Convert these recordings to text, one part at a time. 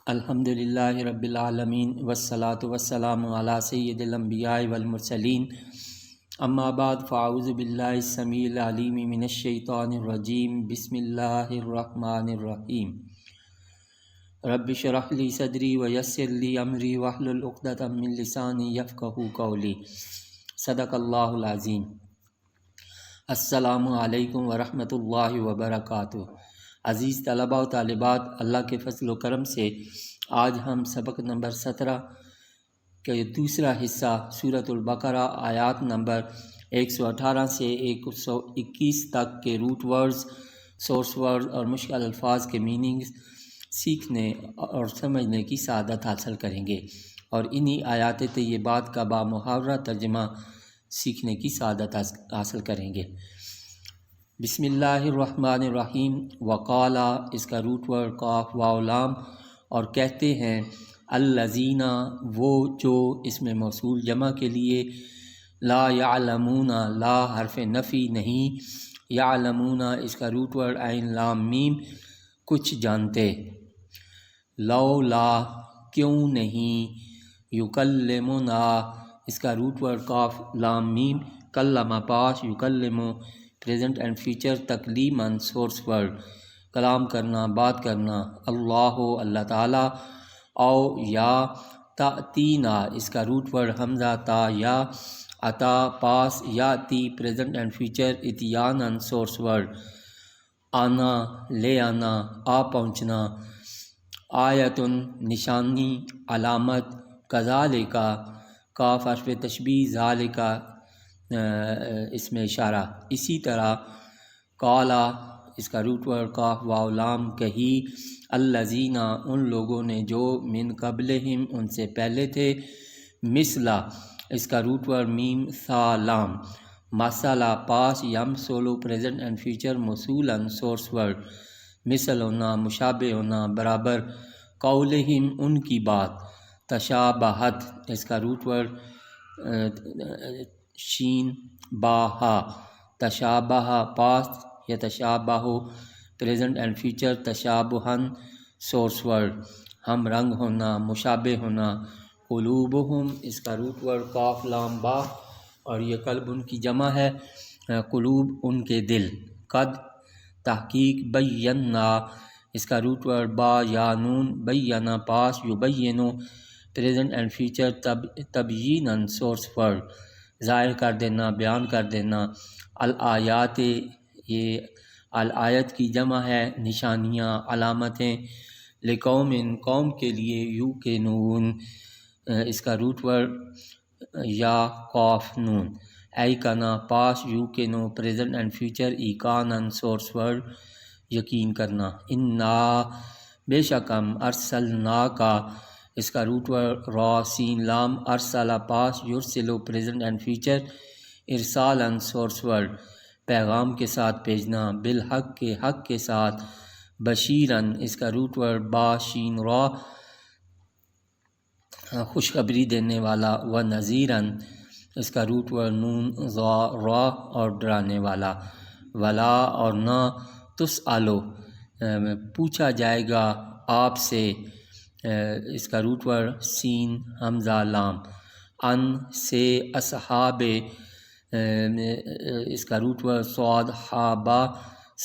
الحمدللہ رب العالمین والصلاة والسلام علی سید الانبیاء والمرسلین اما بعد فاعوذ باللہ السمیع العلیم من الشیطان الرجیم بسم اللہ الرحمن الرحیم رب اشرح لی صدری ویسر لی امری واحلل عقدۃ من لسانی یفقہوا قولی صدق اللہ العظیم۔ السلام علیکم ورحمۃ اللہ وبرکاتہ۔ عزیز طلباء و طالبات، اللہ کے فضل و کرم سے آج ہم سبق نمبر 17 کے دوسرا حصہ سورۃ البقرہ آیات نمبر 118 سے 121 تک کے روٹ ورڈز، سورس ورڈز اور مشکل الفاظ کے میننگز سیکھنے اور سمجھنے کی سعادت حاصل کریں گے، اور انہی آیات طیبات کا بامحاورہ ترجمہ سیکھنے کی سعادت حاصل کریں گے۔ بسم اللہ الرحمن الرحیم۔ وقالا، اس کا روٹ ورڈ قاف واو لام، اور کہتے ہیں الذین، وہ جو، اس میں موصول جمع کے لیے لا یعلمون، لا حرف نفی نہیں، یعلمون اس کا روٹ ورڈ عین لام میم، کچھ جانتے۔ لولا، کیوں نہیں، یکلمنا اس کا روٹ ورڈ قاف لام میم، کلم پاس، یکلم پریزنٹ اینڈ فیوچر تکلیماً سورس ورڈ، کلام کرنا، بات کرنا، اللہ تعالیٰ، او یا تأتینا اس کا روٹ ورڈ حمزہ تا یا، عطا پاس، یاتی پریزنٹ اینڈ فیوچر اتیاناً سورس ورڈ، آنا لے آنا، آ پہنچنا، آیتن نشانی، علامت، کذالکا کاف حرف تشبیہ، ذالکا اس میں اشارہ، اسی طرح، قالا اس کا روٹ ورڈ قاف واو لام کہی، الذین ان لوگوں نے جو، من قبلہم ان سے پہلے تھے، مثلا اس کا روٹ ورڈ میم ثا لام، مسئلہ پاس، یم سولو پریزنٹ اینڈ فیوچر موصولاً سورس ورڈ، مثل ہونا، مشابہ ہونا، برابر، قولہم ان کی بات، تشابہت اس کا روٹ ورڈ شین باہا، تشابہ پاست، یتشابہ پریزنٹ اینڈ فیوچر تشابہن سورس ورڈ، ہم رنگ ہونا، مشابہ ہونا، قلوبہم اس کا روٹ ورڈ قاف لام با، اور یہ قلب ان کی جمع ہے، قلوب ان کے دل، قد تحقیق، بینا اس کا روٹ ورڈ با یا نون، بینا پاس، یبینو پریزنٹ اینڈ فیوچر تبییناً سورس ورڈ، ظاہر کر دینا، بیان کر دینا، الآیات یہ الآیت کی جمع ہے، نشانیاں، علامتیں، لقوم قوم کے لیے، یوقنون اس کا روٹ ورڈ یا قاف نون، ایقنا پاس، یوقنو پریزنٹ اینڈ فیوچر ایقاناً سورس ورڈ، یقین کرنا، انا بے شک ہم، ارسلنا کا اس کا روٹ ورڈ را سین لام، ارسلہ پاس، یرسلو پریزنٹ اینڈ فیوچر ارسالاً سورس ورڈ، پیغام کے ساتھ بھیجنا، بالحق کے حق کے ساتھ، بشیراً اس کا روٹ ورڈ با شین را خوشخبری دینے والا، و نذیراً اس کا روٹ ورڈ نون ذا را اور ڈرانے والا، ولا اور نہ، تسألو پوچھا جائے گا آپ سے اس کا روٹ ورڈ سین حمزہ لام، ان سے، اصحاب اس کا روٹ ورڈ صاد حابہ،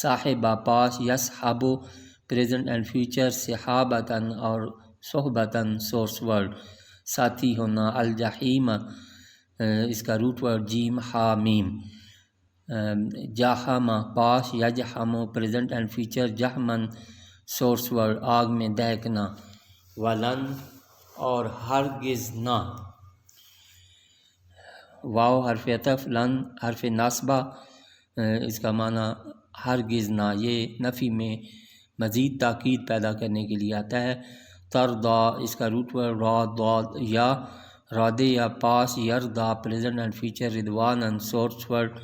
صاحبہ پاس، یصحبو پریزنٹ اینڈ فیوچر صحابتاً اور صحبتاً سورس ورڈ، ساتھی ہونا، الجحیم اس کا روٹ ورڈ جیم ہا میم، جہم پاس، یجحم پریزنٹ اینڈ فیوچر جہمن سورس ورڈ، آگ میں دہکنا، ولن اور ہرگز نہ، واو حرف عطف، لن حرف ناصبہ، اس کا معنی ہرگز نہ، یہ نفی میں مزید تاکید پیدا کرنے کے لیے آتا ہے۔ ترضا اس کا روٹ ورڈ را ضاد یا، رادے یا پاس، یردا پریزنٹ اینڈ فیوچر رضواناً سورس ورڈ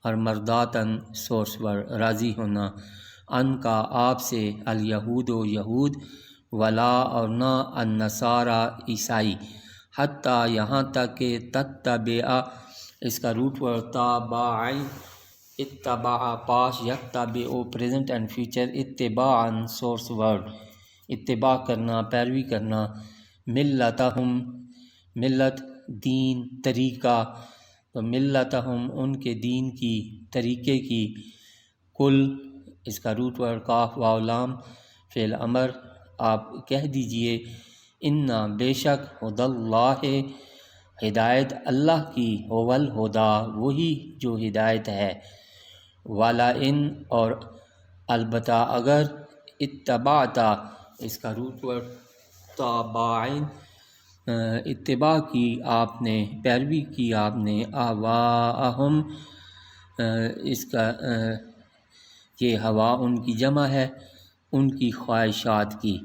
اور مرداتاً سورس ورڈ، راضی ہونا، ان کا آپ سے، الیہود و یہود، ولا اور نہ، النصارى عیسائی، حتیٰ یہاں تک کہ، تتبع اس کا روٹ ورڈ تابعین، اتبع پاس، یتبع پریزنٹ اینڈ فیوچر اتباعاً سورس ورڈ، اتباع کرنا، پیروی کرنا، ملتہم، ملت دین، طریقہ، تو ملتہم ان کے دین کی، طریقے کی، کل اس کا روٹ ورڈ کاف واو لام فعل امر، آپ کہہ دیجئے انا بے شک ہدی اللہ، ہدایت اللہ کی، هو الہدی وہی جو ہدایت ہے، والا ان اور البتہ اگر، اتبعتا اس کا روٹ ورڈ تابعین، اتباع کی آپ نے، پیروی کی آپ نے، اہواءہم، اس کا یہ ہوا ان کی جمع ہے ان کی خواہشات کی،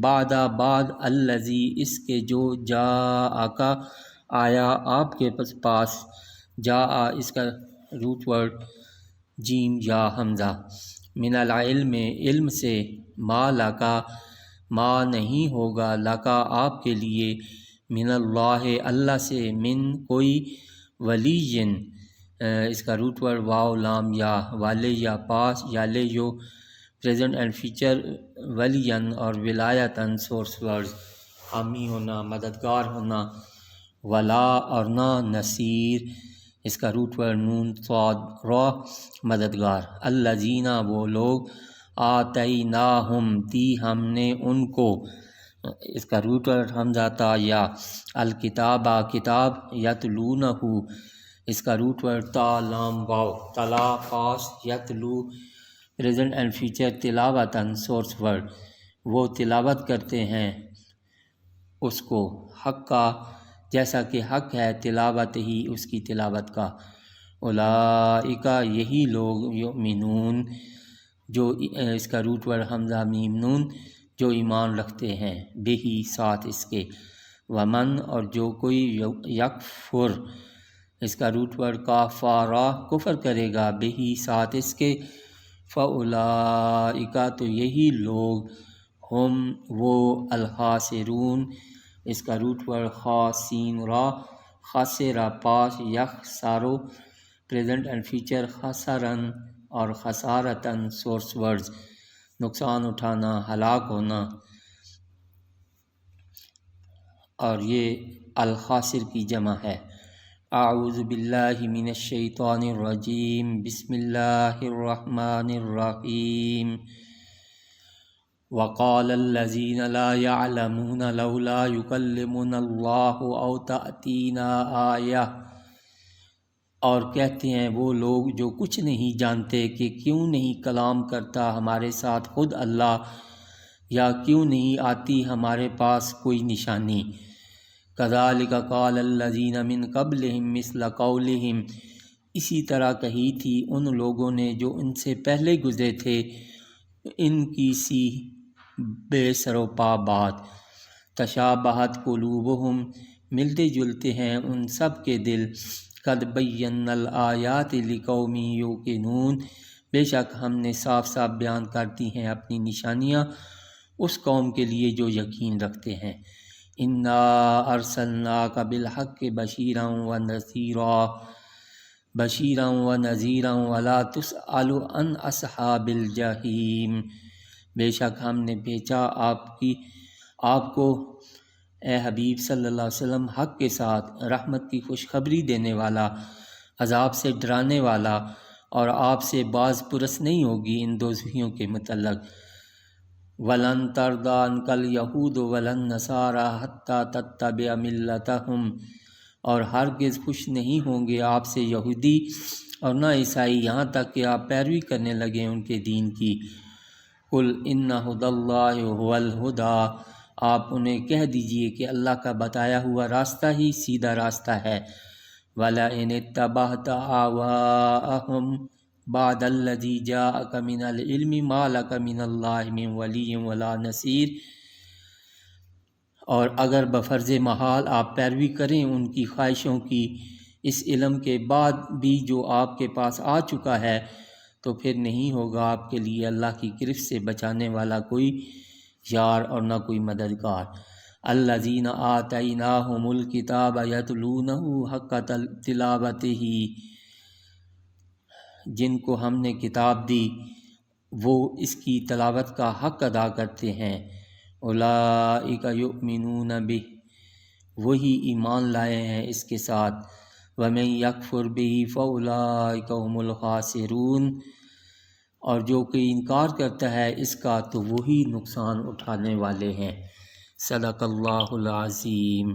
بعد الذی اس کے جو جاءکا آیا آپ کے پاس، جاء اس کا روٹ ورڈ جیم یا حمزہ، من العلم علم سے، ما لکا ما نہیں ہوگا، لکا آپ کے لیے، من اللہ اللہ سے، من کوئی، ولی اس کا روٹ ورڈ واو لام یا، والے یا پاس یا لے جو پریزنٹ اینڈ فیوچر، ولین اور ولایتاً سورس ورڈ، حامی ہونا، مددگار ہونا، ولا اور نہ، نصیر اس کا روٹ ورڈ نون صاد را مددگار، الذین وہ لوگ، آتیناہم دی ہم نے ان کو، اس کا روٹ ورڈ حمزہ تا یا، الکتابہ کتاب، یتلونہ اس کا روٹ ورڈ تا لام واو، تلا پاس، یتلو پریزنٹ اینڈ فیوچر، تلاوتاً سورس ورڈ وہ تلاوت کرتے ہیں اس کو، حق کا جیسا کہ حق ہے، تلاوت ہی اس کی تلاوت کا، اولئک یہی لوگ، یؤمنون جو اس کا روٹ ورڈ حمزہ میم نون جو ایمان رکھتے ہیں، بہی ساتھ اس کے، ومن اور جو کوئی، یکفر اس کا روٹ ورڈ کافارا کفر کرے گا، بہی ساتھ اس کے، فاولئک تو یہی لوگ، ہم وہ، الخاسرون اس کا روٹ ورڈ خاسین را، خاسرہ پاس، یخسارو پریزنٹ اینڈ فیوچر، خسرن اور خسارتاً سورس ورڈز نقصان اٹھانا، ہلاک ہونا، اور یہ الخاسر کی جمع ہے۔ اعوذ باللہ من الشیطان الرجیم، بسم اللہ الرحمن الرحیم، وقال الذین لا يعلمون لولا يکلمنا اللہ او تأتینا آیہ، اور کہتے ہیں وہ لوگ جو کچھ نہیں جانتے کہ کیوں نہیں کلام کرتا ہمارے ساتھ خود اللہ، یا کیوں نہیں آتی ہمارے پاس کوئی نشانی، کذالک قال الذین من قبلہم مثل قولہم، اسی طرح کہی تھی ان لوگوں نے جو ان سے پہلے گزرے تھے، ان کی سی بے سر و پا بات، تشابہت قلوبہم ملتے جلتے ہیں ان سب کے دل، قد بینا الآیات لقوم یوقنون بے شک ہم نے صاف صاف بیان کر دی ہیں اپنی نشانیاں اس قوم کے لیے جو یقین رکھتے ہیں، انا ارسلناک بالحق بشیرا ونذیرا، بشیرا ونذیرا ولا تسأل عن اصحاب الجحیم، بے شک ہم نے بھیجا آپ کو اے حبیب صلی اللہ علیہ وسلم حق کے ساتھ، رحمت کی خوشخبری دینے والا، عذاب سے ڈرانے والا، اور آپ سے باز پرس نہیں ہوگی ان دوزخیوں کے متعلق، وَلَن تَرْضَىٰ عَنْكَ الْيَهُودُ وَلَا النَّصَارَىٰ حَتَّىٰ تَتَّبِعَ مِلَّتَهُمْ، اور ہرگز خوش نہیں ہوں گے آپ سے یہودی اور نہ عیسائی یہاں تک کہ آپ پیروی کرنے لگیں ان کے دین کی، قُلْ إِنَّ هُدَى اللَّهِ هُوَ الْهُدَىٰ، آپ انہیں کہہ دیجئے کہ اللہ کا بتایا ہوا راستہ ہی سیدھا راستہ ہے، وَلَئِنِ اتَّبَعْتَ أَهْوَاءَهُمْ بعد الذی جاءک من العلم ما لک من اللہ من ولی ولا نصیر، اور اگر بفرض محال آپ پیروی کریں ان کی خواہشوں کی اس علم کے بعد بھی جو آپ کے پاس آ چکا ہے، تو پھر نہیں ہوگا آپ کے لیے اللہ کی گرفت سے بچانے والا کوئی یار اور نہ کوئی مددگار، الذین آتیناہم الکتاب یتلونہ حق تلاوتہ، جن کو ہم نے کتاب دی وہ اس کی تلاوت کا حق ادا کرتے ہیں، اولئک یؤمنون بہ، وہی ایمان لائے ہیں اس کے ساتھ، ومن یکفر بہ فاولئک هم الخاسرون، اور جو کوئی انکار کرتا ہے اس کا تو وہی نقصان اٹھانے والے ہیں۔ صدق اللہ العظیم۔